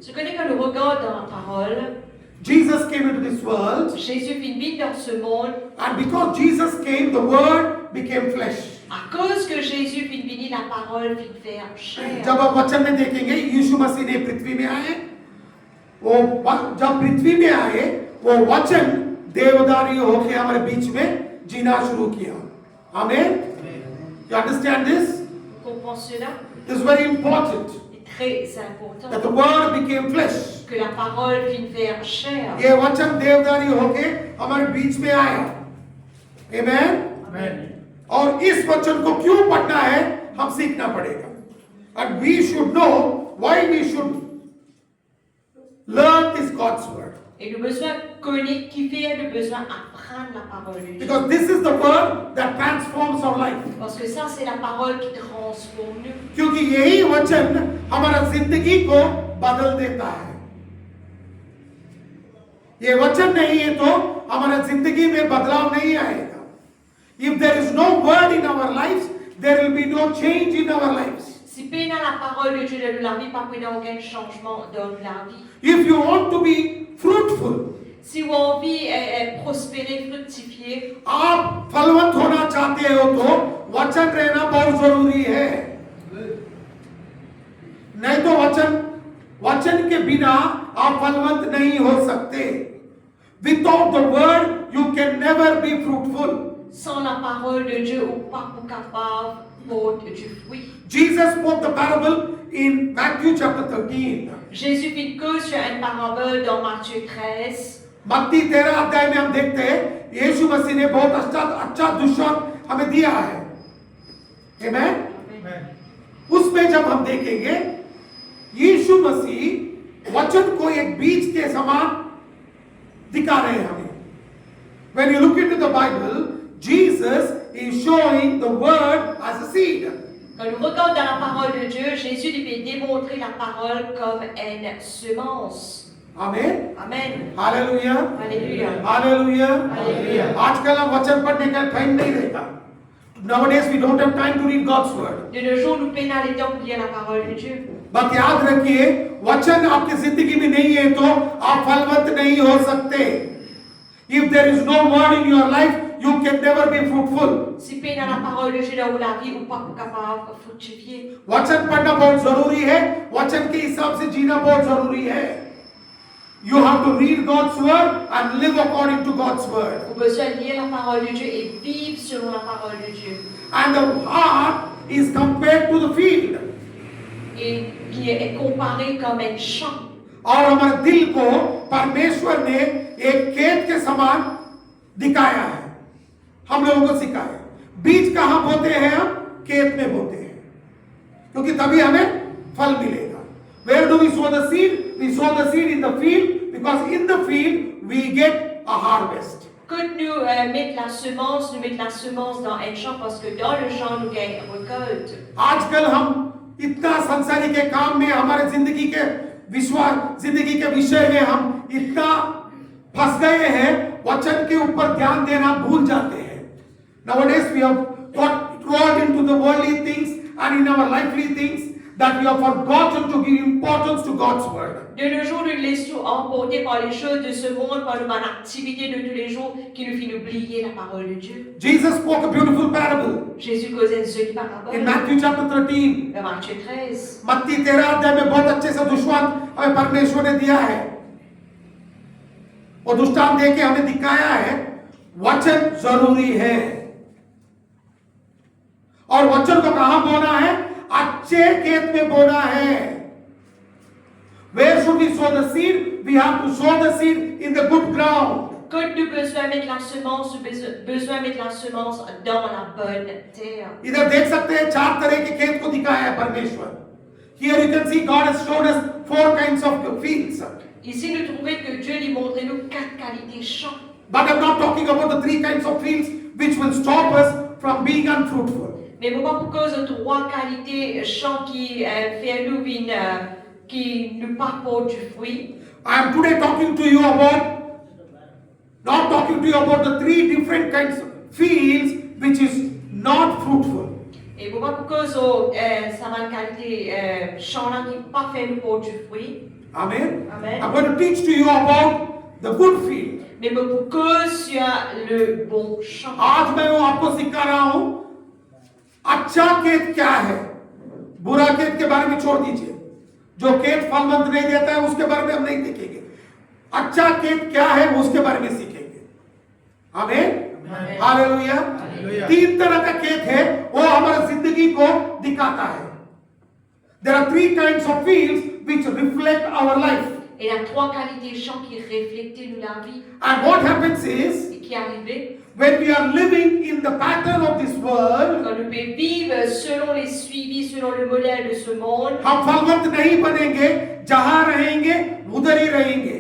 Je connais que nous regarde dans la parole. Jesus came into this world, Jésus fit vivre dans ce monde. and because Jesus came, the Word became flesh. À cause que Jésus fit venir, la parole fit faire chair. जब आप वचन में देखेंगे यीशु मसीह ने पृथ्वी में आए, जब पृथ्वी में आए वो वचन देवदारी होके हमारे बीच में जीना शुरू किया. आमेन. You understand this? Vous comprenez cela? This is very important C'est très important that the Word became flesh. que la parole fit faire chair. ये वचन देवदारी होके हमारे बीच में आया. Amen. Amen. और इस वचन को क्यों पढ़ना है हम सीखना पड़ेगा. And we should know why we should learn this God's word. Et le besoin connaître qui fait le besoin apprendre la parole de Dieu. Because this is the word that transforms our life. Parce que ça, c'est la parole qui transforme nous. क्योंकि यही वचन हमारा जिंदगी को बदल देता है. ये वचन नहीं है तो हमारा जिंदगी में बदलाव नहीं आएगा. If there is no word in our lives, there will be no change in our lives. Si peine la parole de Dieu dans la vie, pas qu'il y ait aucun changement dans la vie. If you want to be fruitful, Si vous avez envie de prospérer, fructifier, आप फलवंत होना चाहते हो तो वचन रहना बहुत जरूरी है. नहीं तो वचन के बिना आप फलवंत नहीं हो सकते. Without the word, you can never be fruitful. sans la parole de Dieu, ou pas capable porte du fruit. Jesus spoke the parable in Matthew chapter 13. Jésus fit que sur une parabole dans Matthieu 13. मत्ती 13 अध्याय में हम देखते हैं यीशु मसीह ने बहुत अच्छा दृष्टांत हमें दिया है. Amen? उसमें जब हम देखेंगे यीशु मसीह वचन को एक बीज के समान दिखा रहे हैं हमें. When you look into the Bible, Jesus is showing the word as a seed. Quand nous regardons dans la parole de Dieu, Jésus lui fait démontrer la parole comme une semence. Amen. Amen. Hallelujah. Alléluia. Hallelujah. Alléluia. आजकल हम वचन पढ़ने का time नहीं रहता. Nowadays we don't have time to read God's word. De nos jours, nous peinons les temps pour lire la parole de Dieu. बस याद रखिए वचन आपकी जिंदगी में नहीं है तो आप फलवंत नहीं हो सकते. If there is no word in your life, you can never be fruitful. Si peine la parole de Dieu dans la vie, ou pas capable de fructifier. वचन पढ़ना बहुत जरूरी है. वचन के हिसाब से जीना बहुत जरूरी है. You have to read God's word and live according to God's word. Vous besoin de lire la parole de Dieu et vivre selon la parole de Dieu. And the heart is compared to the field. Et qui est comparé comme un champ. और हमारे दिल को परमेश्वर ने एक खेत के समान दिखाया है. हम लोगों को सिखाया. बीज कहाँ बोते हैं हम? खेत में बोते हैं. क्योंकि तभी हमें फल मिलेगा. Where do we sow the seed? We sow the seed in the field because in the field we get a harvest. Quand nous mettons la semence, nous mettons la semence dans un champ parce que dans le champ nous gagnons récolte. आजकल हम इतना संसारी के काम में हमारे जिंदगी के विषय में हम इतना फंस गए हैं वचन के ऊपर ध्यान देना भूल जाते हैं. Nowadays we have got involved into the worldly things and in our lively things that we have forgotten to give importance to God's word. De nos jours, nous nous laissons emporter par les choses de ce monde, par nos activités de tous les jours qui nous font oublier la parole de Dieu. Jesus spoke a beautiful parable Jésus causait une jolie parabole in Matthew chapter 13. dans Matthieu 13. मत्ती 13 अध्याय में बहुत अच्छे से दृष्टांत हमें परमेश्वर ने दिया है. और दृष्टांत देके हमें दिखाया है वचन जरूरी है. और वचन को कहां बोना है? अच्छे खेत में बोना है. Where should we sow the seed? We have to sow the seed in the good ground. Quand nous besoin mettre la semence, nous besoin mettre la semence dans la bonne terre. इधर देख सकते हैं 4 तरह के खेत को दिखाया है परमेश्वर. Here you can see God has showed us 4 kinds of fields. Ici, nous trouvons que Dieu lui montre nous 4 qualités champs. But I'm not talking about the 3 kinds of fields which will stop us from being unfruitful. Mais pas pour cause de 3 qualités champs qui fait nous qui nous portent du fruit. I am today talking to you about, not talking to you about the 3 different kinds of fields which is not fruitful. Et pas pour cause ça m'a qualité champs là qui pas fait nous porter du fruit. Amen. Amen. I'm going to teach to you about the good field. Mais pour que sur le bon champ. आज मैं वो आपको सिखा रहा हूं अच्छा खेत क्या है, बुरा खेत के बारे में छोड़ दीजिए। जो खेत फलवंत नहीं देता है उसके बारे में हम नहीं देखेंगे। अच्छा खेत क्या है उसके बारे में सीखेंगे। आमीन, हालेलुया। तीन तरह का खेत है, वो हमारी जिंदगी को दिखाता है। There are three kinds of fields which reflect our life. Et il y a trois qualités de champs qui reflétaient la vie. And what happens is, Et qui arrivaient when we are living in the pattern of this world, quand nous vivons selon les suivis, selon le modèle de ce monde, हम फलवंत नहीं बनेंगे, जहां रहेंगे उधर ही रहेंगे।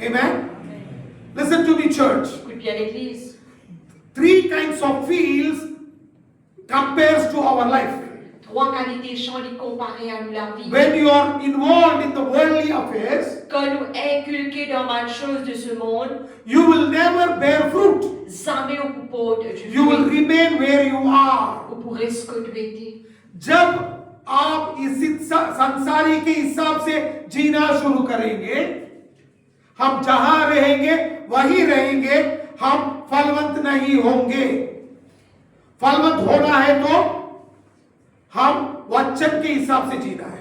Amen. Listen to me, church. écoute bien l'église. Three kinds of fields compares to our life. Trois qualités de champs qui comparées à nous la vie. When you are involved in the worldly affairs, Quand nous inculqués dans mal chose de ce monde, you will never bear fruit. jamais au pouvoir du You will fruit, remain where you are. ou pour ce que tu étais. जब आप इस संसारी के हिसाब से जीना शुरू करेंगे, हम जहां रहेंगे वही रहेंगे, हम फलवंत नहीं होंगे। फलवंत होना है तो हम वचन के हिसाब से जीना है।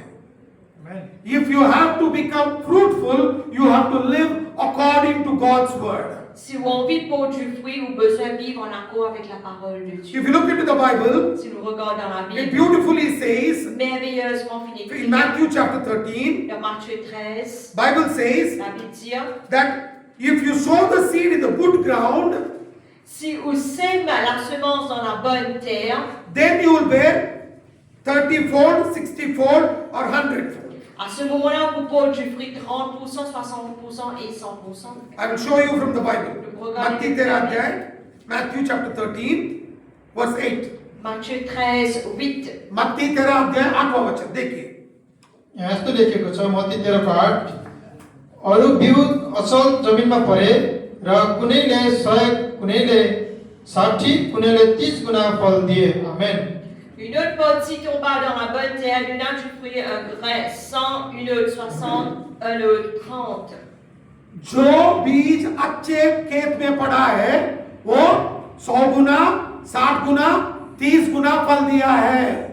If you have to become fruitful, you have to live according to God's word. Si vous avez envie de porter du fruit, vous avez besoin de vivre en accord avec la parole de Dieu. If you look into the Bible, Si nous regardons dans la it Bible, beautifully says merveilleusement fini. in Matthew chapter 13, Dans Matthieu 13, Bible says la Bible dit, that if you sow the seed in the good ground, si vous sèmez la semence dans la bonne terre, then you will bear 30-fold, 60-fold or 100-fold. à ce moment-là, vous portez du fruit 30%, 60% et 100%. I will show you from the Bible. Matthew 13, Matthew chapter 13, verse 8. Matthieu 13, 8. Matthew 13, 8वां वचन देखिए। यहाँ यस्तो लेखेको छ मत्ती 13:8 अरू बिउ असल जमिनमा परे र कुनैले 100 कुनैले 60 कुनैले 30 गुना फल दिए। आमेन। Une autre partie tomba dans la bonne terre, une autre du fruit un grain 100, une autre 60, un autre 30. जो बीज अच्छे खेत में पड़ा है वो 100 गुना, 60 गुना, 30 गुना फल दिया है।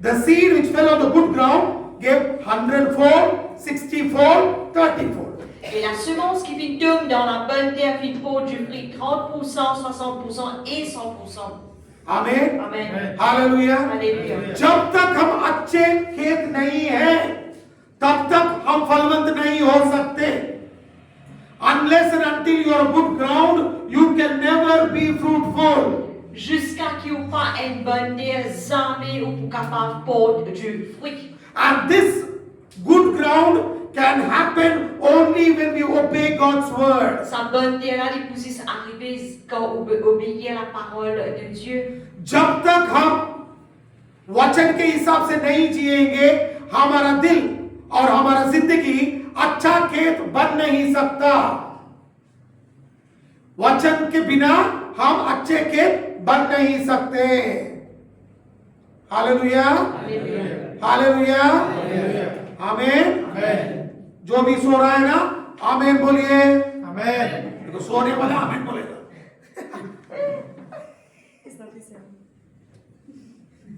The seed which fell on the good ground gave 100-fold, 60-fold, 30-fold. Et la semence qui fit tombe dans la bonne terre fit porte du fruit 30%, 60% et 100%. आमीन, Amen. हालेलुया। Alléluia. जब तक हम अच्छे खेत नहीं हैं, तब तक हम फलवंत नहीं हो सकते। Unless and until you are good ground, you can never be fruitful. Jusqu'à qu'il n'y ait pas une bonne terre, jamais ou pour capable porte du fruit. And this good ground can happen only when we obey God's word. Sa bonne terre là, les poussées arriver quand on obéit à la parole de Dieu. जब तक हम वचन के हिसाब से नहीं जिएंगे, हमारा दिल और हमारा जिंदगी अच्छा खेत बन नहीं सकता। वचन के बिना हम अच्छे खेत बन नहीं सकते। हालेलुया, हालेलुया, आमीन। जो भी सो रहा है ना, आमीन बोलिए। आमेन। तो सोने वाला आमीन बोलेगा।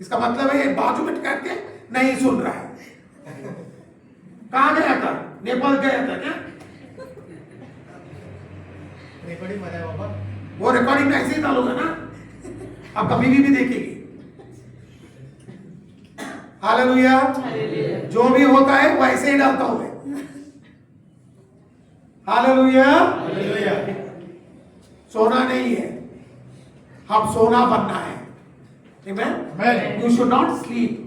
इसका मतलब है ये बाजू में करके नहीं सुन रहा है। कहाँ गया था? नेपाल गया था क्या? रेकॉर्डिंग मध्ये बाबा वो रिकॉर्डिंग में ऐसे ही डालूंगा ना, आप कभी भी देखेंगे। हालेलुया। जो भी होता है वो ऐसे ही डालता हूं मैं। हालेलुया। हालेलुया। सोना नहीं है, हम सोना बनना है। Amen. Amen. You should not sleep.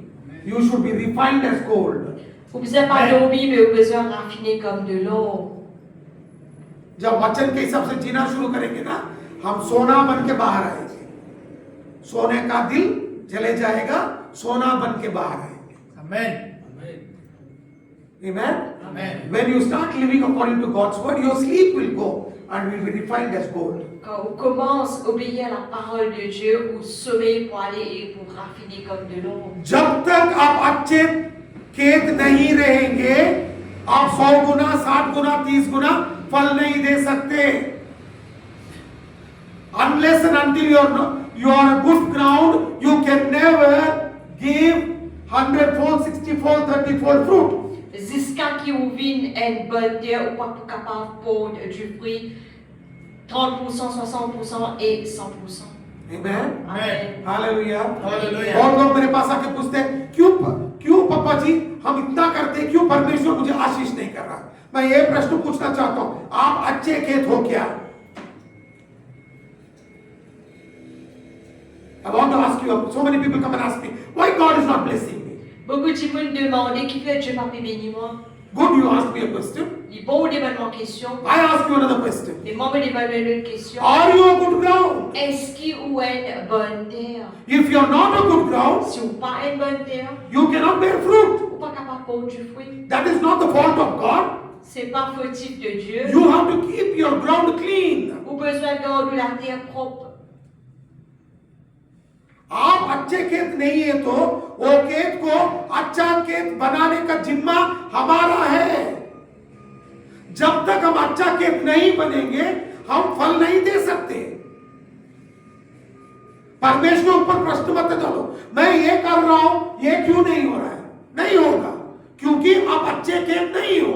You should be refined as gold. Vous ne besoin pas dormir, mais vous besoin raffiner comme de l'or. जब वचन के हिसाब से जीना शुरू करेंगे ना, हम सोना बन के बाहर आएंगे। सोने का दिल चले जाएगा, सोना बन के बाहर आएंगे। आमेन। Amen. Amen. When you start living according to God's word, your sleep will go and will be refined as gold. Quand on commence à obéir à la parole de Dieu, vous sommeil pour aller et pour raffiner comme de l'or. जब तक आप अच्छे खेत नहीं रहेंगे, आप 100 गुना, 60 गुना, 30 गुना फल नहीं दे सकते. Unless and until you are a good ground, you can never give 100-fold, 60-fold, 30-fold fruit. Jusqu'à qui ou vine une bonne terre ou pas capable de pondre du fruit 30%, 60% et 100%. Amen. Amen. Hallelujah. Hallelujah. और लोग मेरे पास आके पूछते हैं क्यों पापा जी हम इतना करते हैं, क्यों परमेश्वर मुझे आशीष नहीं कर रहा. मैं ये प्रश्न पूछना चाहता हूं, आप अच्छे खेत हो क्या? I want to ask you, so many people come and ask me, why God is not blessing me? Beaucoup de monde demandent qui fait Dieu pas béni moi. Good, you asked me a question. Il bon demande une question. I ask you another question. Les membres demandent une autre question. Are you a good ground? Est-ce qu'il ou une bonne terre? If you are not a good ground, Si ou pas une bonne terre, you cannot bear fruit. ou pas capable de pondre du fruit. That is not the fault of God. C'est pas fautif de Dieu. You have to keep your ground clean. Ou besoin de garder la terre propre. आप अच्छे खेत नहीं है तो वो खेत को अच्छा खेत बनाने का जिम्मा हमारा है. जब तक हम अच्छा खेत नहीं बनेंगे, हम फल नहीं दे सकते. परमेश्वर के ऊपर प्रश्न मत डालो, मैं ये कर रहा हूं, ये क्यों नहीं हो रहा है. नहीं होगा, क्योंकि आप अच्छे खेत नहीं हो.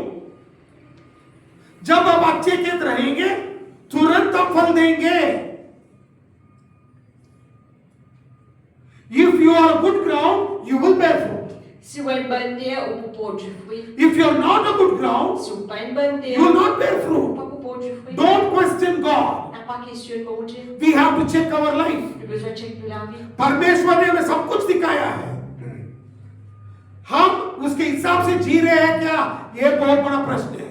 जब आप अच्छे खेत रहेंगे, तुरंत आप फल देंगे. If you are a good ground, you will bear fruit. Si vous avez une bonne terre, ou pour pondre du fruit. If you are not a good ground, Si vous n'avez pas une bonne terre, you will not bear ou fruit. pas pour pondre du fruit. Don't question God. N'a pas question de Dieu. We have to check our life. Le besoin de checker la vie. परमेश्वर ने हमें सब कुछ दिखाया है. हम उसके हिसाब से जी रहे हैं क्या, ये बहुत बड़ा प्रश्न है.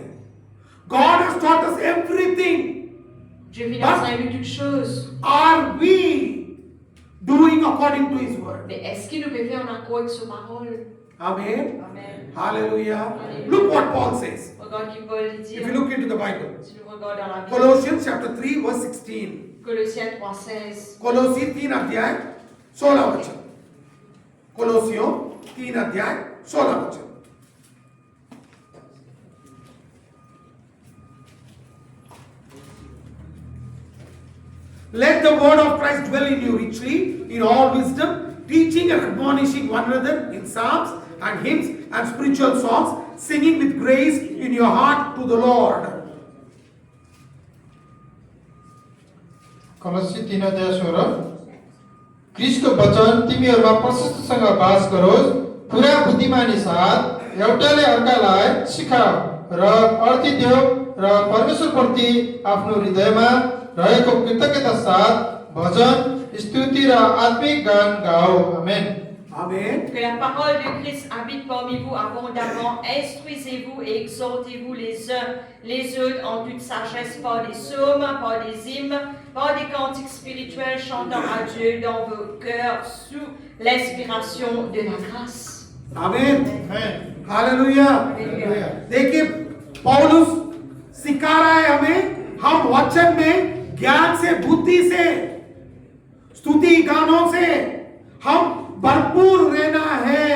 God has taught us everything. Dieu vient nous enseigner toutes choses. Are we doing according to His word? Mais est-ce qu'il nous peut faire en accord avec sa parole? Amen. Amen. Hallelujah. Look what Paul says. Regarde qui Paul dit. If you look into the Bible, Si nous regardons dans la Bible. Colossians chapter 3 verse 16. Colossiens 3:16. कोलोसी 3 अध्याय 16 वचन. कोलोसियों 3 अध्याय 16 वचन. Let the word of Christ dwell in you richly in all wisdom, teaching and admonishing one another in psalms and hymns and spiritual songs, singing with grace in your heart to the Lord. कलसी 3:16 क्रिस्टको वचन तिमीहरूमा प्रशस्तसँग बास गरोस्, पुरा बुद्धिमानी साथ एउटाले अर्कालाई सिकाऊ र अर्थी देऊ र परमेश्वरप्रति आफ्नो हृदयमा रहेको कृतज्ञता साथ भजन, स्तुति र आत्मिक गान गाऊ. आमेन. Amen. Que la parole de Christ habite parmi vous abondamment. Instruisez-vous et exhortez-vous les uns les autres en toute sagesse par des psaumes, par des hymnes, par des cantiques spirituels chantant à Dieu dans vos cœurs sous l'inspiration de la grâce. Amen. Amen. Hallelujah. देखिए पौलुस सिखा रहा है हमें, हम वचन में ज्ञान से, बुद्धि से, स्तुति गानों से हम भरपूर रहना है.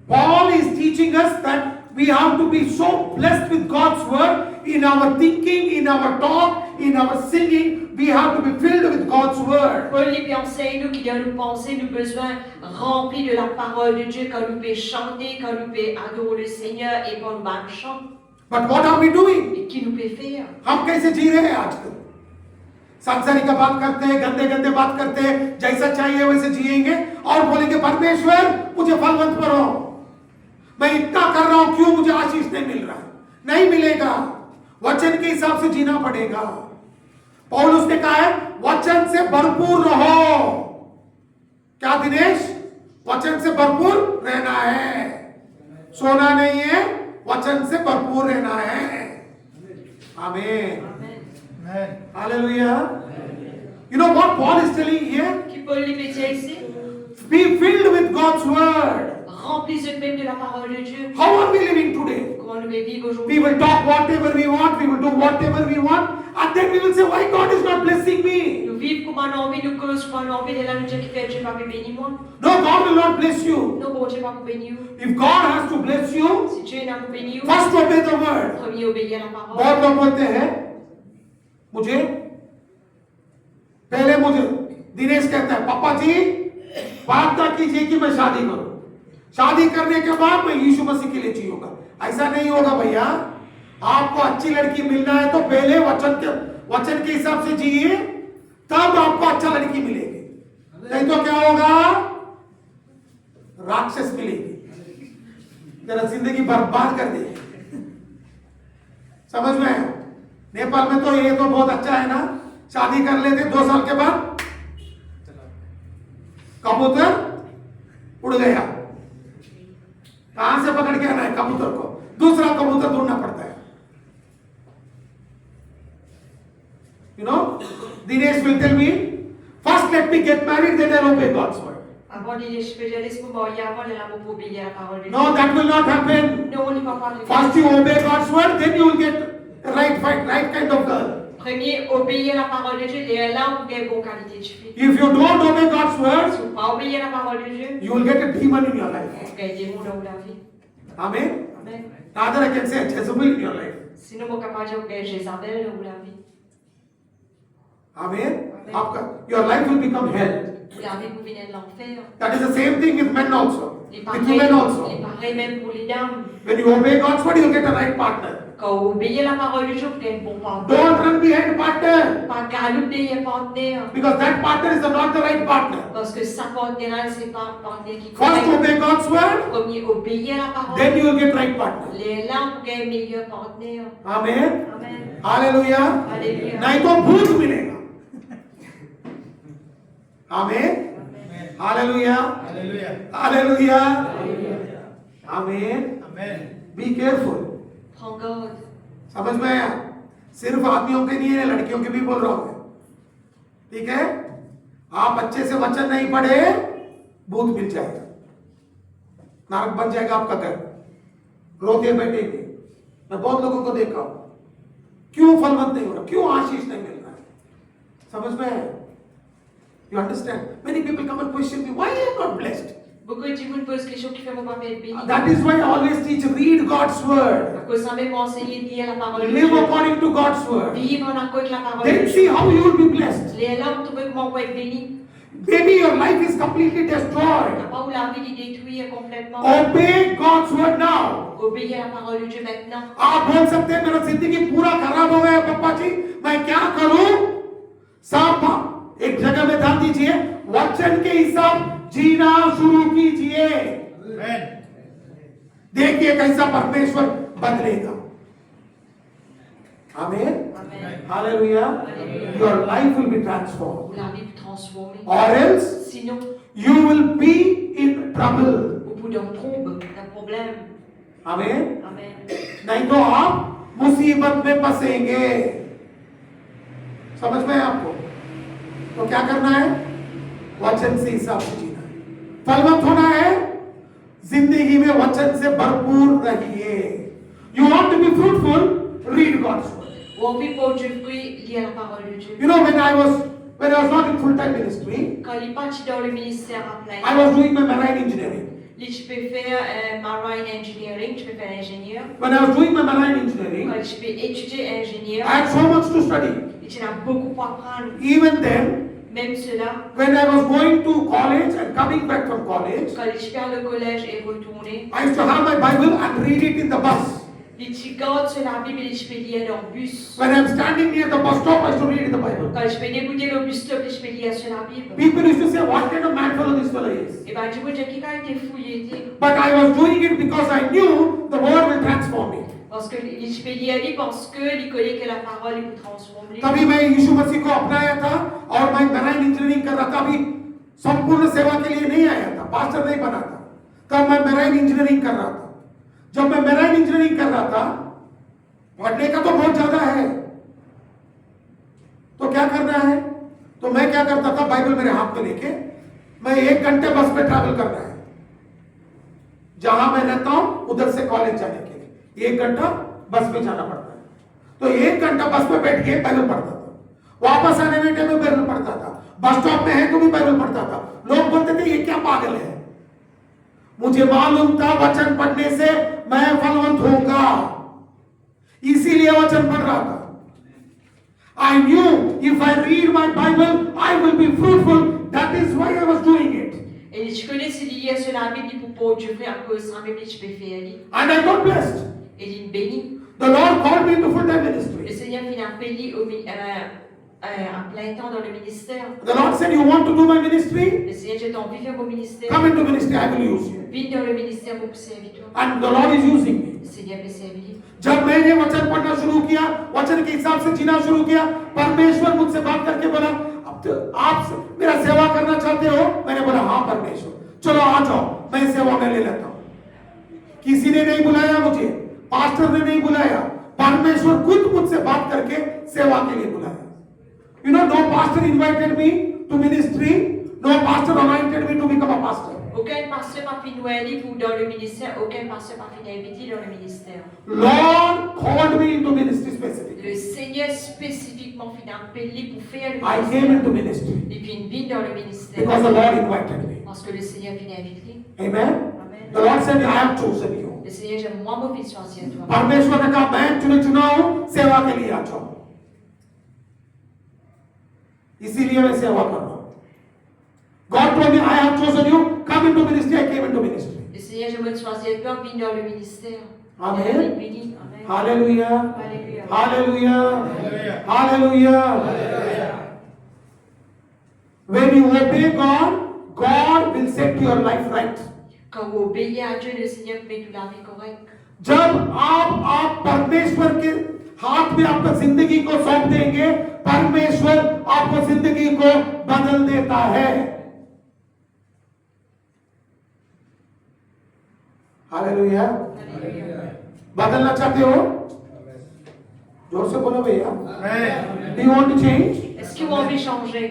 Paul is teaching us that we have to be so blessed with God's word in our thinking, in our talk, in our singing. We have to be filled with God's word. Paul lui enseigne nous qui doit nous penser, nous besoin remplis de la parole de Dieu quand nous pouvons chanter, quand nous pouvons adorer le Seigneur et quand nous pouvons chanter. But what are we doing? Et qui nous peut faire? हम कैसे जी रहे हैं आजकल? सांसारिक का बात करते हैं, गंदे गंदे बात करते हैं, जैसा चाहिए वैसे जिएंगे और बोलेंगे परमेश्वर मुझे फलवंत करो, मैं इतना कर रहा हूं, क्यों मुझे आशीष नहीं मिल रहा? नहीं मिलेगा, वचन के हिसाब से जीना पड़ेगा. पौलुस ने कहा है वचन से भरपूर रहो. क्या दिनेश? वचन से भरपूर रहना है, सोना नहीं है, वचन से भरपूर रहना है. आमीन. Amen. Hallelujah. You know what Paul is telling here? Qui Paul lui peut dire ici? Be filled with God's word. Remplis eux-mêmes de la parole de Dieu. How are we living today? Comment nous vivons aujourd'hui? We will talk whatever we want, we will do whatever we want, and then we will say, why God is not blessing me? Nous vivre comme on a envie, nous cause comme on a envie, et là nous dire qu'il fait Dieu va me bénir moi. No, God will not bless you. Non, bon Dieu va vous bénir. If God has to bless you, Si Dieu n'a vous bénir, first obey the word. premier obéir à la parole. बहुत लोग बोलते हैं मुझे पहले मुझे दिनेश कहता है पापा जी प्रार्थना कीजिए कि मैं शादी करूं, शादी करने के बाद मैं यीशु मसीह के लिए जीऊंगा। ऐसा नहीं होगा भैया। आपको अच्छी लड़की मिलना है तो पहले वचन के हिसाब से जिए, तब आपको अच्छा लड़की मिलेगी। नहीं तो क्या होगा, राक्षस मिलेगी, तेरा जिंदगी बर्बाद कर देगी। समझ में आया? नेपाल में तो ये तो बहुत अच्छा है ना, शादी कर लेते 2 साल के बाद कबूतर उड़ गया। कहां से पकड़ के आना है कबूतर को, दूसरा कबूतर ढूंढना पड़ता है। You know, Dinesh will tell me, first let me get married, then I'll obey God's word. Avant de dire, je peux dire, laisse-moi marier avant, là, pour obéir à la parole de Dieu. No, that will not happen. Non, on n'y va pas arriver. First you obey God's word, then you will get a right kind of girl. Premier, obéir à la parole de Dieu, et là, vous avez une bonne qualité de fille. If you don't obey God's Si word, vous ne pas obéir à la parole de Dieu, you will get a demon in your life. vous avez des démons dans la vie. Amen. Amen. Rather I can say a Jezebel in your life. Sinon, vous êtes capable de dire, vous avez Jézabel dans la vie. Amen. Your life will become hell. La vie vous venez de l'enfer. That is the same thing with men also, Les with women also. pareil même pour les dames. When you obey God's word, you get a right partner. Quand vous obéissez à la parole de Dieu, vous avez un bon partenaire. Don't run behind partner, Pas galoper un partenaire. because that partner is not the right partner. Parce que sa partenaire, c'est pas un partenaire qui First connaît. obey God's word, Premier, obéir à la parole. then you will get right partner. Les là, vous avez un meilleur partenaire. Amen. Amen. Hallelujah. Alléluia. नहीं तो भूत मिलेगा। Amen. Hallelujah. Hallelujah. Hallelujah. Alléluia. Amen. Amen. Be careful. Prends garde. समझ में आया? सिर्फ आदमियों के नहीं है, लड़कियों के भी बोल रहा हूं मैं। ठीक है? आप अच्छे से वचन नहीं पढ़े, भूत मिल जाएगा, नरक बन जाएगा आपका घर, रोते बैठेंगे। मैं बहुत लोगों को देखा हूं, क्यों फलवंत नहीं हो रहा, क्यों आशीष नहीं मिल रहा है। समझ में आया? You understand? Many people come and question me, why I am not blessed? Beaucoup de gens me posent des questions qui font mon pas être béni. That is why I always teach, read God's word, À cause ça même enseigné de lire la parole de live Dieu. according to God's word, Vivre en accord avec la parole de then Dieu. see how you will be blessed. Les là, vous trouvez comment on peut être béni. Maybe your life is completely destroyed. Pas où la vie est détruite complètement. Obey God's word now. Obéir à la parole de Dieu maintenant. आप बोल सकते हैं मेरा जिंदगी पूरा खराब हो गया पापा जी, मैं क्या करूं? साफ एक जगह में ध्यान दीजिए, वचन के हिसाब जीना शुरू कीजिए। Amen. देखिए कैसा परमेश्वर बदलेगा। आमीन। Amen. Hallelujah. Hallelujah. Your life will be transformed, Où la vie peut transformer. or else Sinon, you will be in trouble. au bout d'un trouble, d'un problème. आमीन। Amen. नहीं तो आप मुसीबत में फंसेंगे। समझ में है आपको? तो क्या करना है? वचन से हिसाब से जीना है। फलवंत होना है, जिंदगी में वचन से भरपूर रहिए। You want to be fruitful, read God's word. Ou envie pour Dieu fruit, lire la parole de Dieu. You know, when I was not in full-time ministry, Quand il est parti dans le ministère à plein, I was doing my marine engineering. tu peux faire marine engineering, tu peux faire ingénieur. When I was doing my marine engineering, Quand tu peux étudier ingénieur, I had so much to study. et tu as beaucoup à apprendre. Even then, Même cela, when I was going to college and coming back from college, quand tu pars le collège et retourner, I used to have my Bible and read it in the bus. tu gardes sur la Bible et tu peux lire dans le bus. When I'm standing near the bus stop, I used to read in the Bible. Quand tu peux débouter le bus stop et tu peux lire sur la Bible. People used to say, what kind of man fellow this fellow is? Et bien, tu peux dire qu'il a été fouillé. But I was doing it because I knew the word will transform me. Parce que tu peux lire parce que il connaît que la parole il peut transformer. तभी मैं यीशु मसीह को अपनाया था और मैं marine engineering कर रहा था। अभी संपूर्ण सेवा के लिए नहीं आया था, पास्टर नहीं बना था, तब मैं मराइन इंजीनियरिंग कर रहा था। जब मैं मराइन इंजीनियरिंग कर रहा था, पढ़ने का तो बहुत ज्यादा है, तो क्या करना है? तो मैं क्या करता था, बाइबल मेरे हाथ में लेके मैं 1 घंटे बस में ट्रैवल करना है, जहां मैं रहता हूं उधर से कॉलेज जाने के लिए 1 घंटा बस में जाना पड़ता है। तो 1 घंटा बस में बैठ के बाइबल पढ़ता था वापस आने में टाइम में बाइबल पढ़ता था, बस स्टॉप में है तो भी बाइबल पढ़ता था। लोग बोलते थे ये क्या पागल है। मुझे मालूम था वचन पढ़ने से मैं फलवंत होगा, इसीलिए वचन पढ़ रहा था। I knew if I read my Bible, I will be fruitful. That is why I was doing it. Ele escolhesse lia cela a Bíblia para o povo de ver a coisa a Bíblia de ele. And I got blessed. Ele me bénit. The Lord called me into full-time ministry. Le Seigneur finit appelé à plein temps dans le ministère. The Lord said, you want to do my ministry? Le Seigneur dit, envie de faire mon ministère. Come into ministry, I will use you. Viens dans le ministère pour servir toi. And the Lord is using me. Le Seigneur peut servir. जब मैंने वचन पढ़ना शुरू किया, वचन के हिसाब से जीना शुरू किया, परमेश्वर मुझसे बात करके बोला, अब तो आप मेरा सेवा करना चाहते हो? मैंने बोला हाँ परमेश्वर, चलो आ जाओ, मैं सेवा में ले लेता हूँ। किसी ने नहीं बुलाया मुझे, पास्टर ने नहीं बुलाया, परमेश्वर खुद मुझसे बात करके सेवा के लिए बुलाया। You know, no pastor invited me to ministry, no pastor anointed me to become a pastor. Aucun pasteur n'a fait nous pour dans le ministère, aucun pasteur n'a fait inviter dans le ministère. Lord called me into ministry specifically. Le Seigneur spécifiquement fit appeler pour faire le I ministère. came into ministry Et puis il vient dans le ministère. because the Lord invited me. Parce que le Seigneur vient inviter. Amen. Amen. The Lord said, I have chosen you. Le Seigneur dit, moi, mon fils, choisir toi. परमेश्वर ने कहा मैं चुना हूं, सेवा के लिए आ जाओ, इसीलिए मैं सेवा कर रहा हूं। God told me, I have chosen you, come into ministry. I came into ministry. Le Seigneur, je me choisir toi, viens dans le ministère. Amen. Il bénit. Amen. Hallelujah. Alléluia. Hallelujah. Hallelujah. When you obey God, God will set your life right. Quand vous obéissez à Dieu, le Seigneur met toute la vie correcte. जब आप परमेश्वर के हाथ में आपका जिंदगी को सौंप देंगे, परमेश्वर आपको जिंदगी को बदल देता है। हालेलुया। बदलना चाहते हो? जोर से बोलो भैया। Do you want to change? Est-ce que vous avez changé?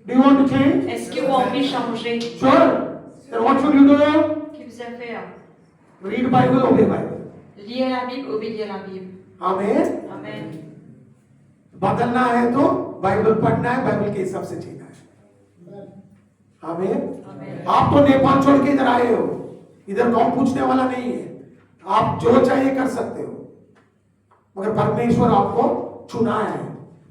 Do you want to change? Est-ce que vous avez changé? Sure. Then what should you do? Qu'est-ce que vous allez faire? Read Bible, obey Bible. Lire la Bible, obéir à la Bible. Amen. Amen. बदलना है तो Bible पढ़ना है, Bible के हिसाब से जीना है। आमीन। आप तो नेपाल छोड़ के इधर आए हो, इधर कौन पूछने वाला नहीं है, आप जो चाहिए कर सकते हो, मगर परमेश्वर आपको चुना है।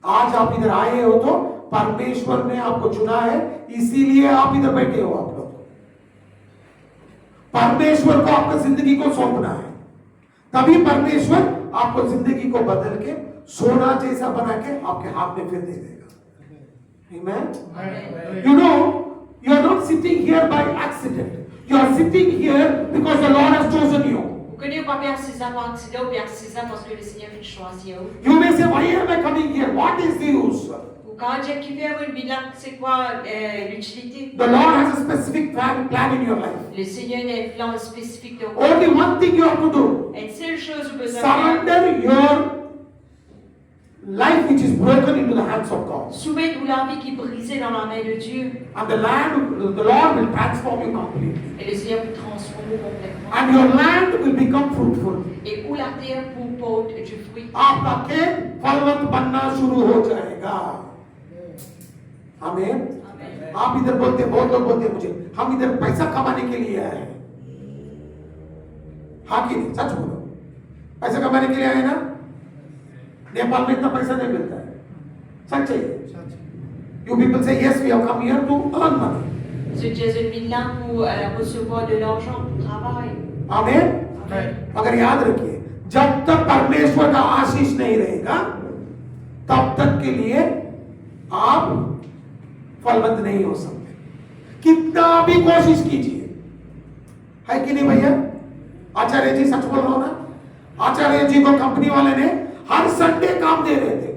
आज आप इधर आए हो तो परमेश्वर ने आपको चुना है, इसीलिए आप इधर बैठे हो। आप लोग परमेश्वर को आपका जिंदगी को सौंपना है, तभी परमेश्वर आपको जिंदगी को बदल के सोना जैसा बना के आपके हाथ में फिर दे देगा। Amen. You know, you are not sitting here by accident. You are sitting here because the Lord has chosen you. Vous connaissez pas bien César par accident ou bien César parce que le Seigneur fait choisir. You may say, why am I coming here? What is the use? Ou quand Dieu qui fait une bilan, c'est quoi l'utilité? The Lord has a specific plan in your life. Le Seigneur a un plan spécifique de vous. Only one thing you have to do. Une seule chose vous besoin de faire. Surrender your life which is broken into the hands of God. Soumettre la vie qui est brisée dans la main de Dieu. And the Lord will transform you completely. Et le Seigneur vous transforme complètement. And your land will become fruitful. Et où la terre pour porte du fruit. आपका खेत फलवंत बनना शुरू हो जाएगा। आमीन। आप इधर बोलते, बहुत लोग बोलते मुझे, हम इधर पैसा कमाने के लिए आए हैं। हाँ कि नहीं? सच बोलो, पैसा कमाने के लिए आए ना? नेपाल में इतना पैसा नहीं मिलता है, सच है। You people say yes, we have come here to earn money. Ceux qui ont mis là pour recevoir de l'argent pour travail. आमीन। अगर याद रखिए, जब तक परमेश्वर का आशीष नहीं रहेगा, तब तक के लिए आप फलवंत नहीं हो सकते, कितना भी कोशिश कीजिए। है कि नहीं भैया? आचार्य जी सच बोल रहा हूं ना? आचार्य जी को कंपनी वाले ने हर संडे काम दे रहे थे,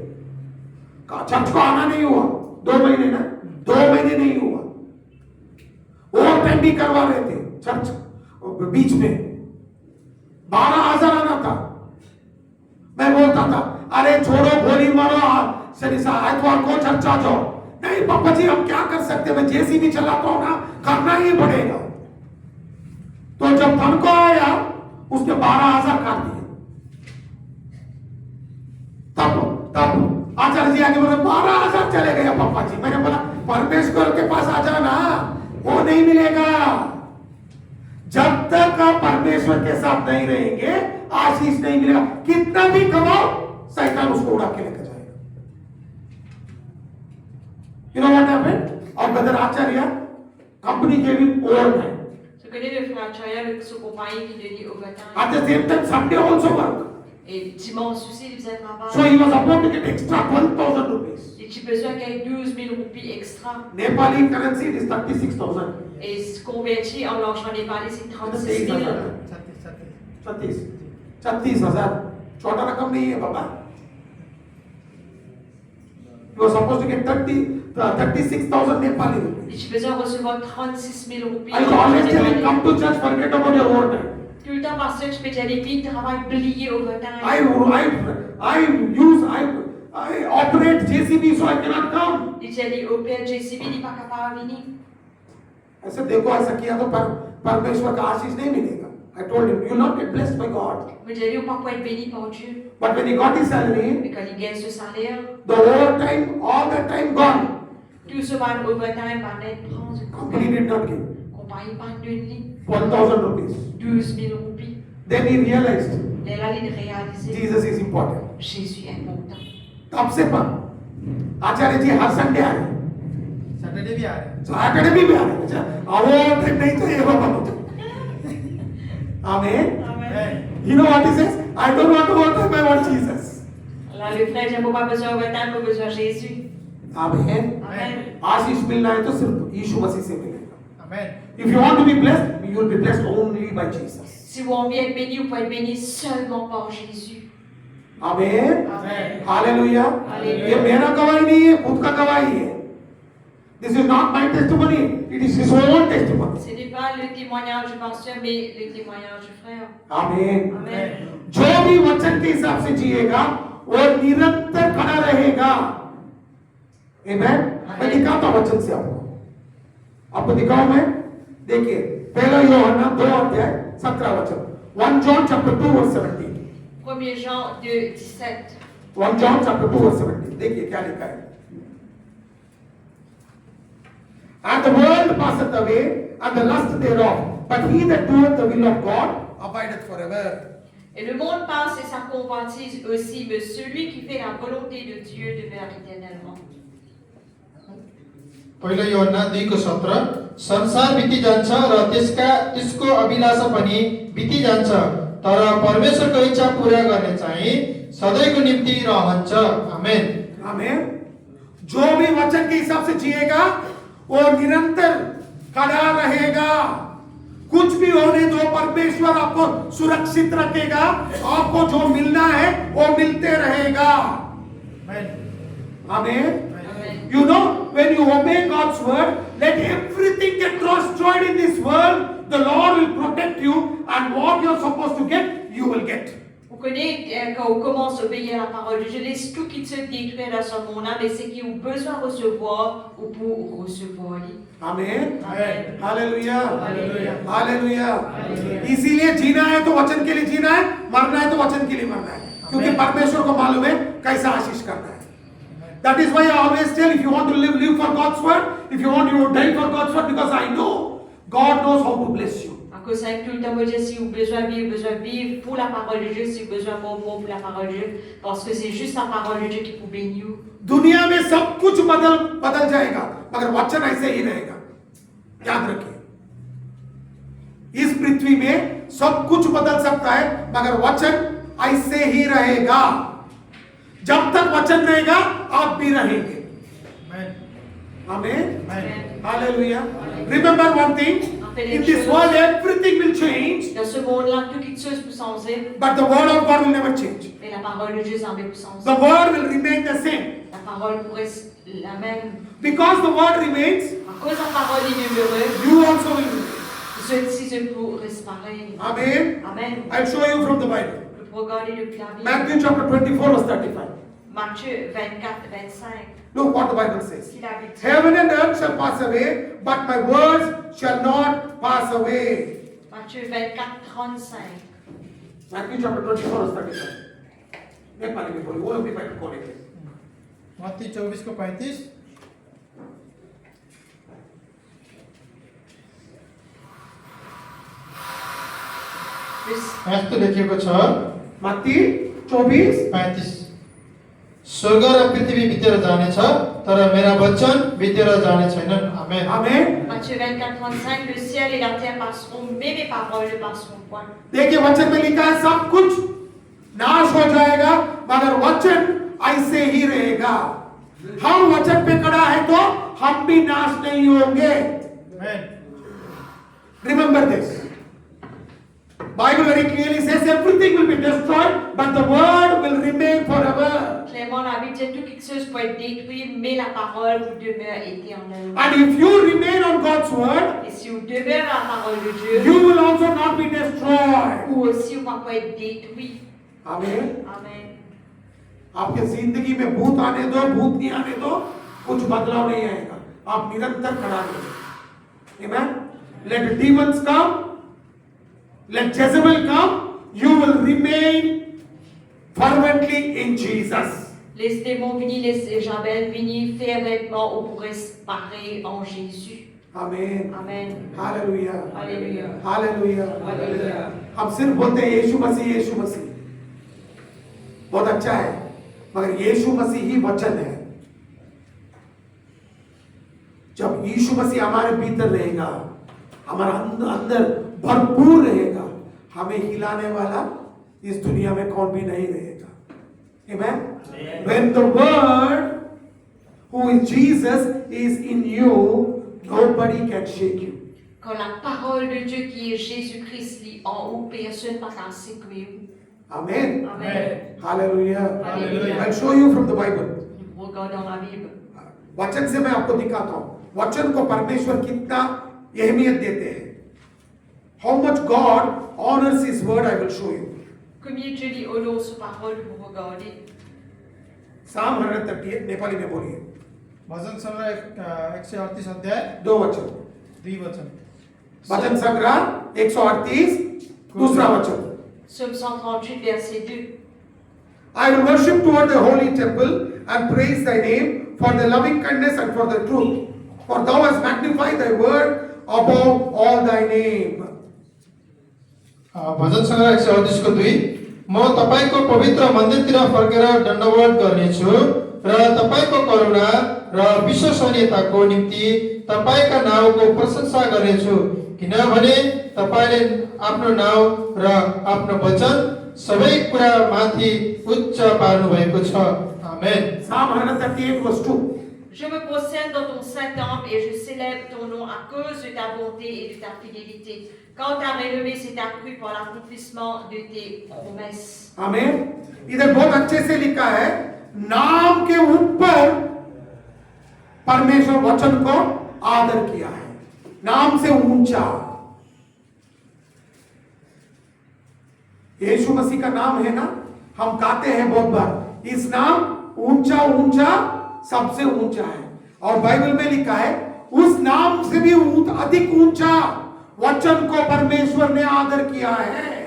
चर्च को आना नहीं हुआ 2 महीने ना, 2 महीने नहीं हुआ, ओवर टाइम भी करवा रहे थे चर्च बीच में, 12,000 आना था। मैं बोलता था, अरे छोड़ो, गोली मारो, आइतवार को चर्च आ जाओ। नहीं पापा जी, हम क्या कर सकते, मैं जेसीबी चलाता हूं ना, करना ही पड़ेगा। तो जब तनखो आया, उसने 12,000 काट दिए। तब आचार्य जी आगे बोले, 12,000 नहीं मिलेगा। जब तक आप परमेश्वर के साथ नहीं रहेंगे आशीष नहीं मिलेगा। कितना भी कमाओ शैतान उसको उड़ा के लेकर जाएगा। You know what happened? और ब्रदर आचार्य कंपनी के भी overtime. Je connais le frère Acharya avec son compagnie qui donnait overtime. At the same time Sunday also work. Et dimanche aussi, il faisait travail. So he was about to get extra 12,000 rupees. Et tu besoin qu'il y ait 12 000 roupies extra. Nepali currency it is 36,000. Et converti en l'argent népalais, c'est 36 000. 36,000 छोटा रकम नहीं है बाबा। You are supposed to get 36,000 Nepali rupees. Et tu besoin recevoir 36 000 roupies. I always tell you, come to church, forget about your overtime. Tout le temps, parce que je peux dire, les filles travaillent pliées overtime. I operate JCB, so I cannot come. Et tu dis, au père JCB, il n'est pas capable de venir. ऐसे देखो ऐसा किया तो परमेश्वर का आशीष नहीं मिलेगा। I told him, you will not get blessed by God. Mais je dis, on ne peut pas être béni par Dieu. But when he got his salary, Mais quand il gagne ce salaire, the overtime, all the time gone. tout ce van overtime va être prendre une Company did not give compagnie pas de lit, 1,000 rupees. 12 000 roupies. Then he realized Elle a réalisé, Jesus is important. Jésus est important. तब से पर आचार्य जी हर Sunday आ रहे, Saturday भी आ रहे हैं। Saturday भी आ रहे। अच्छा overtime नहीं तो ये बाबा मुझे। Amen. Amen. You know what he says? I don't want overtime, I want Jesus. Alors le frère, j'ai pas besoin overtime, j'ai besoin de Jésus. Amen. Amen. आशीष मिलना है तो सिर्फ यीशु मसीह से मिलेगा। आमेन। If you want to be blessed, you will be blessed only by Jesus. Si vous envie être béni, vous pouvez être béni seulement par Jésus. Amen. Amen. Hallelujah. Hallelujah. ये मेरा गवाही नहीं है, खुद का गवाही है। This is not my testimony, it is his own testimony. Ce n'est pas le témoignage du pasteur, mais le témoignage du frère. Amen. Amen. जो भी वचन के हिसाब से जिएगा वो निरंतर खड़ा रहेगा। Amen. मैं दिखाता हूं वचन से आपको दिखाऊं मैं। देखिए पहला यूहन्ना 2:17 1 John chapter 2 verse 17। 1 Jean 2:17. 1 John chapter 2 verse 17 देखिए क्या लिखा है। And the world passeth away and the lust thereof, but he that doeth the will of God abideth forever. Et le monde passe et sa convoitise aussi, mais celui qui fait la volonté de Dieu demeure éternellement. पहिलो यूहन्ना 2:17 संसार बिति जान्छ र त्यसको अभिलाषा पनि बिति जान्छ तर परमेश्वरको इच्छा पूरा गर्ने चाहिँ सधैँको निम्ति रहन्छ। आमेन। आमेन। जो भी वचन के हिसाब से जिएगा वो निरंतर खड़ा रहेगा। कुछ भी होने दो, परमेश्वर आपको सुरक्षित रखेगा। आपको जो मिलना है वो मिलते रहेगा। आमेन। You know, when you obey God's word, let everything get destroyed in this world. The Lord will protect you, and what you are supposed to get, you will get. Vous connaissez, quand on commence à obéir à la parole de Dieu, laisse tout qui se détruit dans ce monde-là, mais ce qui ont besoin de recevoir ou pour recevoir. Amen. Amen. Hallelujah. Hallelujah. Hallelujah. इसीलिए जीना है तो वचन के लिए जीना है, मरना है तो वचन के लिए मरना है, क्योंकि परमेश्वर को मालूम है कैसा आशीष करना है। That is why I always tell, if you want to live for God's word. If you want, you die for God's word, because I know God knows how to bless you. À cause ça, tout le temps, moi, je dis, si vous avez besoin de vivre pour la parole de Dieu, si vous avez besoin de mort pour la parole de Dieu, parce que c'est juste la parole de Dieu qui vous bénit. दुनिया में सब कुछ बदल जाएगा, मगर वचन ऐसे ही रहेगा। याद रखिए, इस पृथ्वी में सब कुछ बदल सकता है, मगर वचन ऐसे ही रहेगा। जब तक वचन रहेगा आप भी रहेंगे। आमेन। Hallelujah. Remember one thing, in this world everything will change, Dans ce monde-là, toutes les choses peuvent changer, but the word of God will never change. mais la parole de Dieu s'en va pour changer. The word will remain the same. La parole pourrait être la même. Because the word remains, À cause de la parole est demeurée, you also will remain. ceci se pourrait disparaître. Amen. Amen. I'll show you from the Bible. Vous pouvez regarder depuis la Bible. Matthew chapter 24 verse 35. Matthieu 24-25. Look what the Bible says. Il a dit, Heaven and earth shall pass away, but my words shall not pass away. Matthieu 24-35. Matthew chapter 24 verse 35. Nepali में बोलिए, वो लोग भी Bible खोलेंगे। मत्ती 24:35 यस्तो लेखिएको छ मत्ती 24 35 स्वर्ग र पृथ्वी बितेर जानेछ तर मेरा वचन बितेर जाने छैनन् आमेन आमेन। Matthieu 24, 35, le ciel et la terre passeront, mais mes paroles ne passeront point. देखिए वचन में लिखा है सब कुछ नाश हो जाएगा मगर वचन ऐसे ही रहेगा। हम वचन पे खड़ा है तो हम भी नाश नहीं होंगे। Remember this. Bible very clearly says everything will be destroyed, but the word will remain forever. Clairement, la Bible dit tout quelque chose peut être détruit, mais la parole vous demeure éternelle. And if you remain on God's word, Et si vous demeurez à la parole de Dieu, you will also not be destroyed. ou aussi vous ne pouvez pas être détruit. Amen. Amen. आपके जिंदगी में भूत आने दो, भूत नहीं आने दो, कुछ बदलाव नहीं आएगा। आप निरंतर खड़ा रहिए। Amen. Let demons come, let Jezebel come, you will remain fervently in Jesus. Les démons venus, les Jabel venus, fervemment, on pourrait se parer en Jésus. Amen. Amen. Hallelujah. Alléluia. Hallelujah. Alléluia. हम सिर्फ बोलते हैं यीशु मसीह, यीशु मसीह बहुत अच्छा है, मगर यीशु मसीह ही वचन है। जब यीशु मसीह हमारे भीतर रहेगा, हमारा अंदर भरपूर रहेगा, हमें हिलाने वाला इस दुनिया में कौन भी नहीं रहेगा। Amen. When the word who is Jesus is in you, nobody can shake you. Quand la parole de Dieu qui est Jésus-Christ lit en haut, personne ne peut en secouer vous. Amen. Amen. Hallelujah. Hallelujah. I'll show you from the Bible. Nous regardons la Bible. वचन से मैं आपको दिखाता हूं वचन को परमेश्वर कितना अहमियत देते हैं। How much God honors His word, I will show you. Combien Dieu dit honore sa parole, vous regardez. Psalm 138 Nepali में बोलिए। भजन संग्रह 138 अध्याय दो वचन। 2 वचन भजन संग्रह 138 दूसरा वचन। Psaume 138, verset 2. I will worship toward the holy temple and praise thy name for the loving kindness and for the truth. For thou hast magnified thy word above all thy name. भजन संग्रह 138 को 2 म तपाईको पवित्र मन्दिरतिर फर्केर दण्डवत गर्नेछु र तपाईको करुणा र विश्वसनीयताको निम्ति तपाईका नाउँको प्रशंसा गर्नेछु किनभने तपाईले आफ्नो नाउँ र आफ्नो वचन सबै कुरा माथि उच्च पार्नु भएको छ आमेन। Psalm 138 verse 2. Je me prosterne dans ton saint temple et je célèbre ton nom à cause de ta bonté et de ta fidélité. Quand ta renommée s'est accrue par l'accomplissement de tes promesses. आमेन। इधर बहुत अच्छे से लिखा है नाम के ऊपर परमेश्वर वचन को आदर किया है, नाम से ऊंचा। यीशु मसीह का नाम है ना, हम गाते हैं बहुत बार, इस नाम ऊंचा ऊंचा सबसे ऊंचा है। और बाइबल में लिखा है उस नाम से भी अधिक ऊंचा वचन को परमेश्वर ने आदर किया है।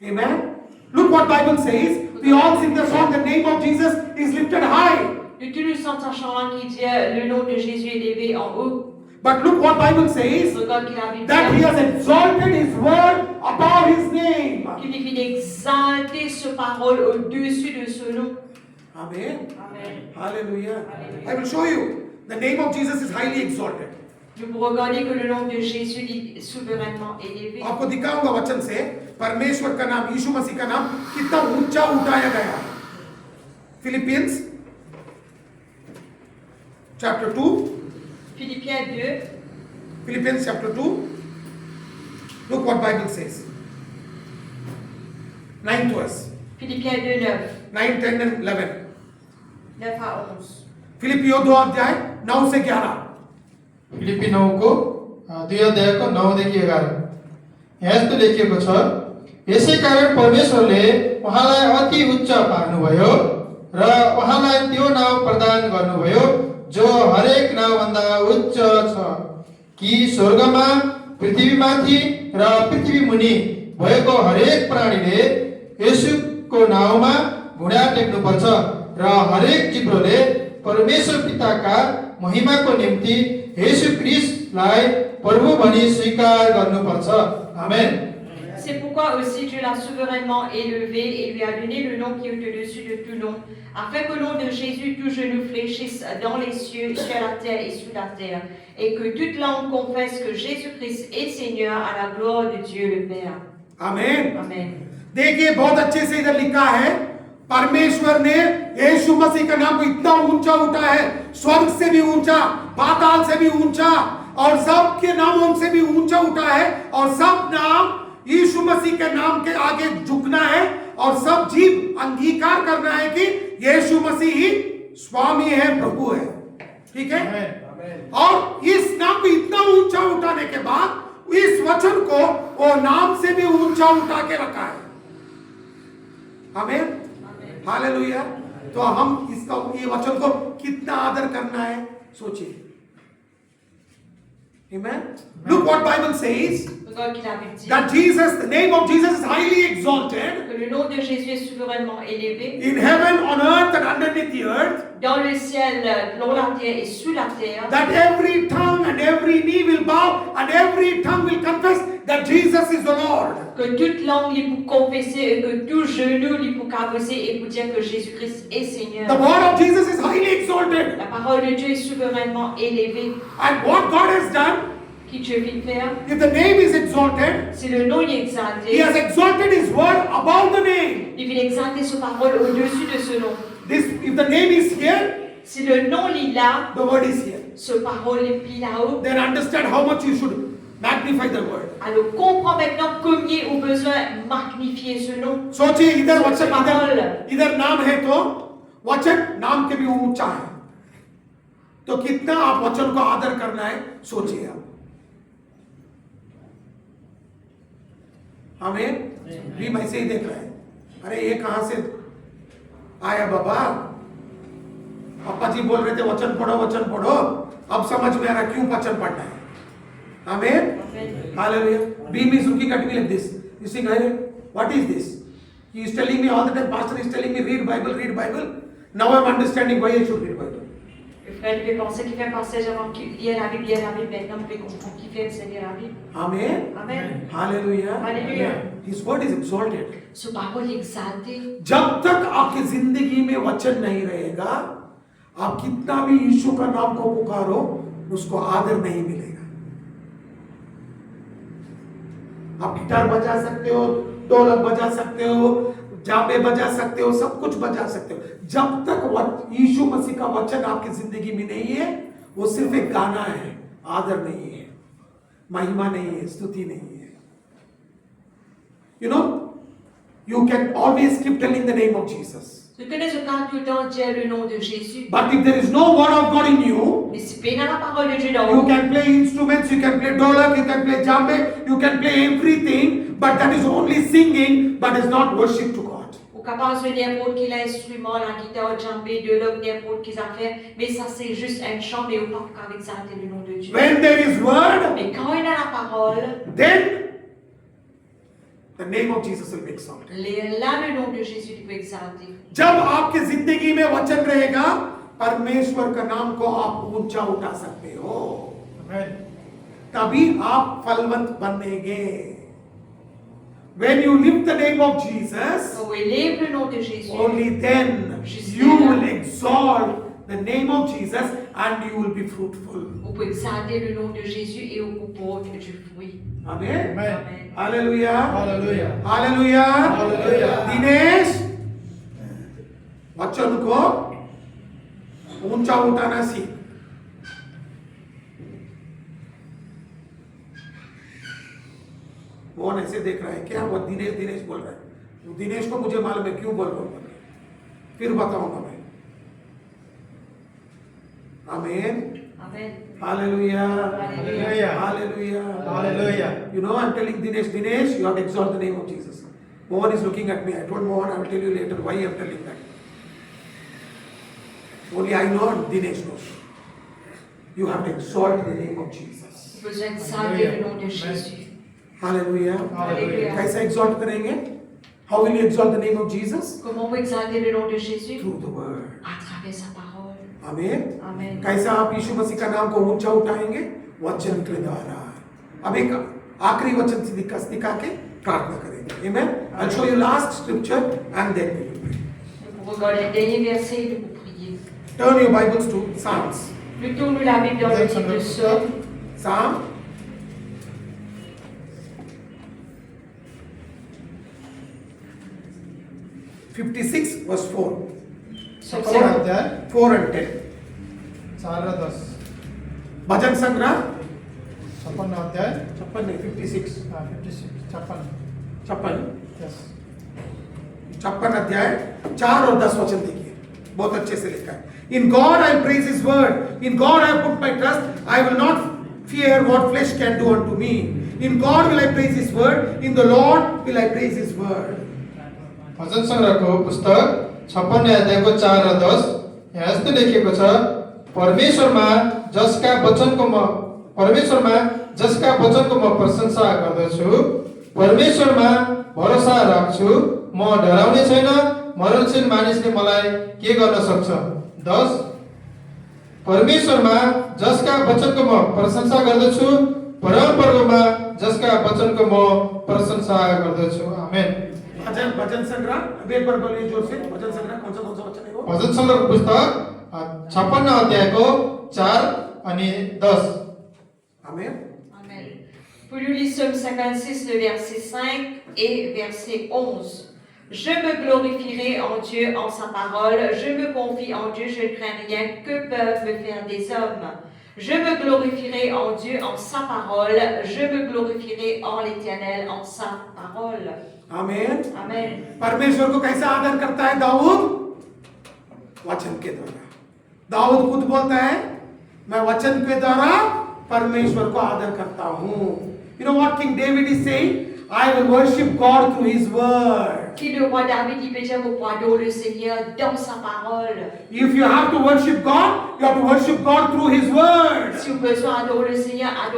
Amen. Look what Bible says. We all sing the song, the name of Jesus is lifted high. Nous tous nous chantons un chant qui dit le nom de Jésus est élevé en haut. But look what Bible says, Regarde qu'il a that He has exalted His word above His name. qu'il est d'exalter sa parole au-dessus de ce nom. Amen. Amen. Hallelujah. Hallelujah. I will show you. The name of Jesus is highly exalted. Vous regardez que le nom de Jésus est souverainement élevé. आपको दिखाऊंगा वचन से परमेश्वर का नाम, यीशु मसीह का नाम कितना ऊंचा उठाया गया है। Philippians chapter 2. Philippiens 2. Philippians chapter 2. Look what Bible says. 9th verse. Philippiens 2, 9. 9, 10 and 11. 9 à 11. फिलिपियो 2 अध्याय 9 से 11। फिलिपी 9 को 2 अध्यायको 9 देखि 11 यस्तो लेखिएको छ यसै कारण परमेश्वरले उहाँलाई अति उच्च पार्नुभयो र उहाँलाई त्यो नाउँ प्रदान गर्नुभयो जो हरेक नाउँभन्दा उच्च छ कि स्वर्गमा पृथ्वीमाथि र पृथ्वी मुनि भएको हरेक प्राणीले येशूको नाउँमा घुँडा टेक्नुपर्छ र हरेक जिब्रोले परमेश्वर पिताका महिमाको निम्ति येशू ख्रीष्टलाई प्रभु भनी स्वीकार गर्नुपर्छ आमेन। pourquoi aussi Dieu l'a souverainement élevé et lui a donné le nom qui est au-dessus de tout nom, afin que le nom de Jésus tout genou fléchisse dans les cieux, sur la terre et sous la terre, et que toute langue confesse que Jésus-Christ est Seigneur à la gloire de Dieu le Père. आमीन। Amen. देखिए बहुत अच्छे से इधर लिखा है, परमेश्वर ने यीशु मसीह का नाम को इतना ऊंचा उठा है, स्वर्ग से भी ऊंचा, पाताल से भी ऊंचा, और सब के नामों से भी ऊंचा उठा है, और सब नाम यीशु मसीह के नाम के आगे झुकना है, और सब जीव अंगीकार करना है कि यीशु मसीह ही स्वामी है, प्रभु है। ठीक है? और इस नाम को इतना ऊंचा उठाने के बाद इस वचन को वो नाम से भी ऊंचा उठा के रखा है। आमीन, हालेलुया। तो हम इसका ये वचन को कितना आदर करना है सोचिए। Amen. Look what Bible says. Regarde qu'il a dit That Jesus, the name of Jesus is highly exalted que le nom de Jésus est souverainement élevé in heaven, on earth, and underneath the earth. dans le ciel, dans la terre et sous la terre. That every tongue and every knee will bow and every tongue will confess that Jesus is the Lord. Que toute langue lui pour confesser et que tout genou lui pour caresser et pour dire que Jésus-Christ est Seigneur. The word of Jesus is highly exalted. La parole de Dieu est souverainement élevée. And what God has done, Qui Dieu vient faire, if the name is exalted, si le nom est He exalté, has exalted His word above the name. il vient exalter sa parole au-dessus de ce nom. This, if the name is here, Si le nom est là, the word is here. ce parole est pris là-haut, Then understand how much you should magnify the word. alors comprends maintenant combien au besoin magnifier ce nom. सोचिए इधर Ce वचन parole. इधर नाम है तो वचन नाम के भी ऊंचा है, तो कितना आप वचन को आदर करना है सोचिए आप। हमें भी ऐसे ही देख रहे हैं, अरे ये कहां से आया बाबा, पापा जी बोल रहे थे वचन पढ़ो, अब समझ में आ रहा क्यों वचन पढ़ना है। हमें hallelujah. Beam is looking at me like this. You think, what is this? He is telling me all the time, pastor is telling me read Bible. Now I am understanding why I should read Bible. Le frère devait penser qu'il fait un passage avant qu'il lise la Bible, maintenant il comprend qu'il fait enseigner la Bible. Amen. Amen. Hallelujah. Hallelujah. His word is exalted. Ce parole est exalté. जब तक आपकी जिंदगी में वचन नहीं रहेगा, आप कितना भी यीशु का नाम को पुकारो, उसको आदर नहीं मिलेगा। आप गिटार बजा सकते हो, ढोलक बजा सकते हो, जाबे बजा सकते हो, सब कुछ बजा सकते हो, जब तक यीशु मसीह का वचन आपकी जिंदगी में नहीं है, वो सिर्फ एक गाना है, आदर नहीं है, महिमा नहीं है, स्तुति नहीं है। You know, you can always keep telling the name of Jesus. Tu connais ce temps tout le temps dire le nom de Jésus. But if there is no word of God in you, Mais si tu as la parole de Dieu dans you vous, can play instruments, you can play dholak, you can play jambe, you can play everything, but that is only singing, but is not worship to God. ou capable de n'importe quel instrument, la guitare, djembé, de l'homme, n'importe quelle affaire, mais ça c'est juste un chant, mais au pas qu'avec ça le nom de Dieu. When there is word, Mais quand il a la parole, then the name of Jesus will be exalted. là le nom de Jésus il peut exalter. जब आपकी जिंदगी में वचन रहेगा, परमेश्वर का नाम को आप ऊंचा उठा सकते हो, तभी आप फलवंत बनेंगे। When you lift the name of Jesus, Quand on élève le nom de Jésus, only then you will exalt the name of Jesus and you will be fruitful. on peut exalter le nom de Jésus et on peut porter du fruit. Amen. Amen. Hallelujah. Hallelujah. Hallelujah. Hallelujah. Dinesh, वचन को ऊंचा उठाना सीख। मोहन ऐसे देख रहा है, क्या वो दिनेश बोल रहा है। दिनेश को मुझे मालूम है क्यों बोल रहा हूं, फिर बताऊंगा मैं। आमीन। Amen. Hallelujah. Hallelujah. Hallelujah. Hallelujah. You know, I'm telling Dinesh, you have to exalt the name of Jesus. Mohan is looking at me. I told Mohan, I will tell you later why I'm telling that. Only I know and Dinesh knows. You have to exalt the name of Jesus. On peut exalter le nom de Jésus. Hallelujah. Hallelujah. कैसे exalt करेंगे? How will you exalt the name of Jesus? Comment on peut exalter le nom de Jésus? Through the word. À travers sa parole. आमीन। Amen. कैसे आप यीशु मसीह का नाम को ऊंचा उठाएंगे? वचन के द्वारा। अब एक आखिरी वचन दिखा के प्रार्थना करेंगे। Amen. I'll show you last scripture and then we will pray. Nous pourrons regarder le dernier verset et nous prier. Turn your Bibles to Psalms. Nous tournons la Bible dans le livre de Psaume. Psalm 56 verse 4. Psaume 56 अध्याय 4 and 10. 4 र 10 भजन संग्रह 56 अध्याय 56 नहीं 56 56 yes 56 अध्याय 4 और 10 वचन देखिए, बहुत अच्छे से लिखा है। In God I praise His word. In God I put my trust. I will not fear what flesh can do unto me. In God will I praise His word. In the Lord will I praise His word. भजन संग्रहको पुस्तक 56 अध्यायको 4 र 10 यहाँ यस्तो लेखिएको छ, परमेश्वरमा जसका वचनको म प्रशंसा गर्दछु, परमेश्वरमा भरोसा राख्छु, म डराउने छैन, मरणशील मानिसले मलाई के गर्न सक्छ। 10 परमेश्वरमा जसका वचनको म प्रशंसा गर्दछु, परमप्रभुमा जसका वचनको म प्रशंसा गर्दछु। आमेन। भजन संग्रह अभी एक बार बोलिए जोर से। भजन संग्रह कौन सा वचन है वो? भजन संग्रहको पुस्तक 56 अध्यायको 4 अनि 10। आमेन। Amen. Pour lui, Psaume 56, le verset 5 et verset 11. Je me glorifierai en Dieu, en sa parole. Je me confie en Dieu, je ne crains rien. Que peuvent me faire des hommes? Je me glorifierai en Dieu, en sa parole. Je me glorifierai en l'Éternel, en sa parole. आमेन। Amen. परमेश्वर को कैसा आदर करता है दाऊद? वचन के द्वारा। दाऊद खुद बोलता है, मैं वचन के द्वारा परमेश्वर को आदर करता हूँ। You know what King David is saying? I will worship God through His word. Qui le roi David dit déjà vous pour adorer le Seigneur dans sa parole. If you have to worship God, you have to worship God through His word. Si vous besoin adorer le Seigneur à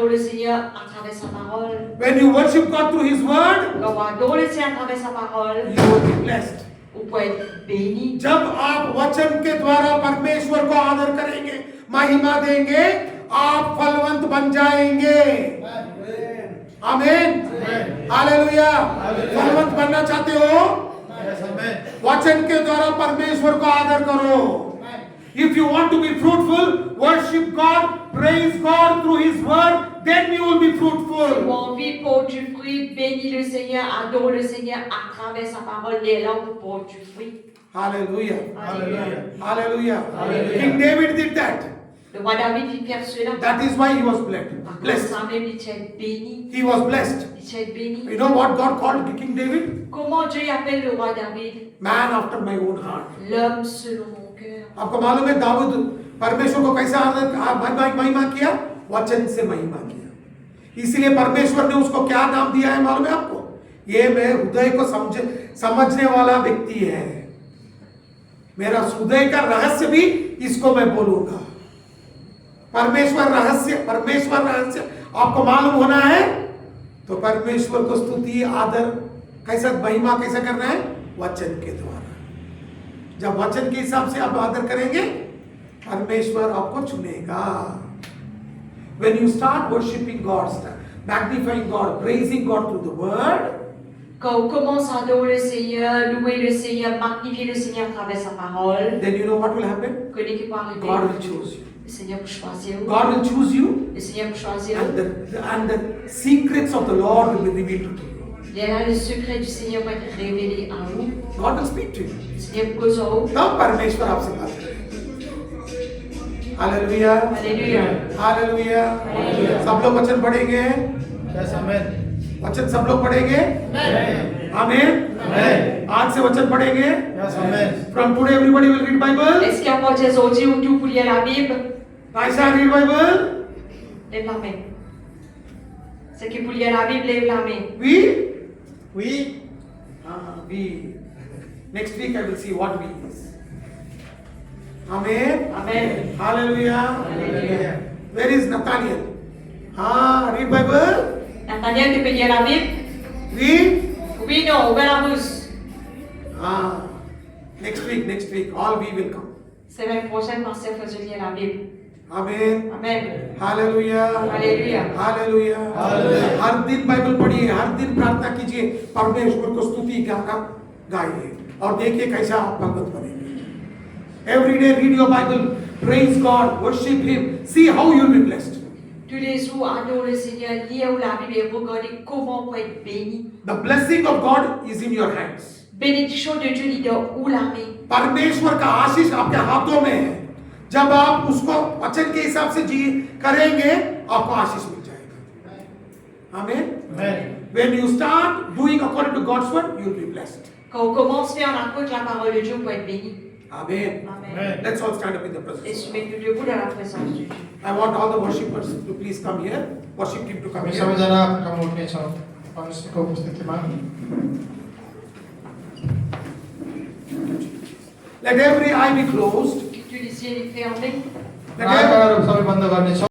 travers sa parole. When you worship God through His word, Quand on adore le Seigneur à travers sa parole, you will be blessed. vous pouvez être béni. जब आप वचन के द्वारा परमेश्वर को आदर करेंगे, महिमा देंगे, आप फलवंत बन जाएंगे। आमीन। हालेलुया। फलवंत बनना चाहते हो? वचन के द्वारा परमेश्वर को आदर करो। If you want to be fruitful, worship God, praise God through His word, then you will be Si fruitful. vous avez envie pour du fruit, bénis le Seigneur, adore le Seigneur à travers sa parole, les langues pour du fruit. Hallelujah. Alléluia. Hallelujah. Hallelujah. King David did that. Le roi David fit faire cela. That is why he was blessed. Blessed. Ça même, il était béni. He was blessed. Il était béni. You know what God called King David? Comment Dieu appelle le roi David? Man after my own heart. L'homme selon mon cœur. आपको मालूम है दाऊद परमेश्वर को कैसा आदर महिमा किया? वचन से महिमा किया। इसलिए परमेश्वर ने उसको क्या नाम दिया है मालूम है आपको? ये मैं हृदय को समझने वाला व्यक्ति है। मेरा हृदय का रहस्य भी इसको मैं बोलूंगा। परमेश्वर रहस्य आपको मालूम होना है तो परमेश्वर को स्तुति आदर कैसा महिमा कैसा करना है? वचन के द्वारा। जब वचन के हिसाब से आप आदर करेंगे, परमेश्वर आपको चुनेगा। When you start worshiping God, magnifying God, praising God through the word, Quand on commence à adorer le Seigneur, louer le Seigneur, magnifier le Seigneur à travers sa parole, then you know what will happen? connais qui peut arriver? God will choose you. Le Seigneur vous choisir. God will choose you, Le Seigneur vous choisir. and the secrets of the Lord will be revealed to you. Et là, le secret du Seigneur va être révélé à vous. God will speak to you. Le Seigneur vous cause en haut. तब परमेश्वर आपसे बात करेगा। Hallelujah. Alléluia. Hallelujah. Hallelujah. सब लोग वचन पढ़ेंगे। Yes amen. वचन सब लोग पढ़ेंगे। आमीन। आज से वचन पढ़ेंगे। Yes amen. From today everybody will read Bible. Est-ce qu'à partir d'aujourd'hui, où tout pour lire la Bible? Aisha read Bible. Lève la main. Ceux qui pour lire la Bible, lève la main. We. We We. Next week I will see what we is. Amen. Amen. Hallelujah. Hallelujah. Where is Nathaniel? Read Bible. Nathaniel, tu peux lire la Bible? We. Oui, non, ouvre la bouche. Next week, all we will come. Semaine prochaine, pasteur faisait lire la Bible. Amen. Amen. Hallelujah. Alléluia. Hallelujah. Hallelujah. हर दिन Bible पढ़िए, हर दिन प्रार्थना कीजिए, परमेश्वर को स्तुति गाइए और देखिए कैसा आप भगत बनेंगे. Every day read your Bible, praise God, worship Him, see how you will be blessed. Tous les jours, adore le Seigneur, lire la Bible et regardez comment on peut être béni. The blessing of God is in your hands. Bénédiction de Dieu, leader ou l'armée. परमेश्वर का आशीष आपके हाथों में है. जब आप उसको वचन के हिसाब से जी करेंगे, आपको आशीष मिल जाएगा. Amen. Amen. When you start doing according to God's word, you will be blessed. Quand on commence à faire en accord avec la parole de Dieu, on peut être béni. Amen. Amen. Let's all stand up in the Et presence. se mettre debout dans la présence de Dieu. I want all the worshippers to please come here. Worship team to come हामी here. सबैजना ठाउँमा उठ्नेछौँ परमेश्वरको उपस्थितिमा. Let every eye be closed. Que tu les yeux les fermés. Let every आँखाहरू सबै बन्द गर्नेछौँ.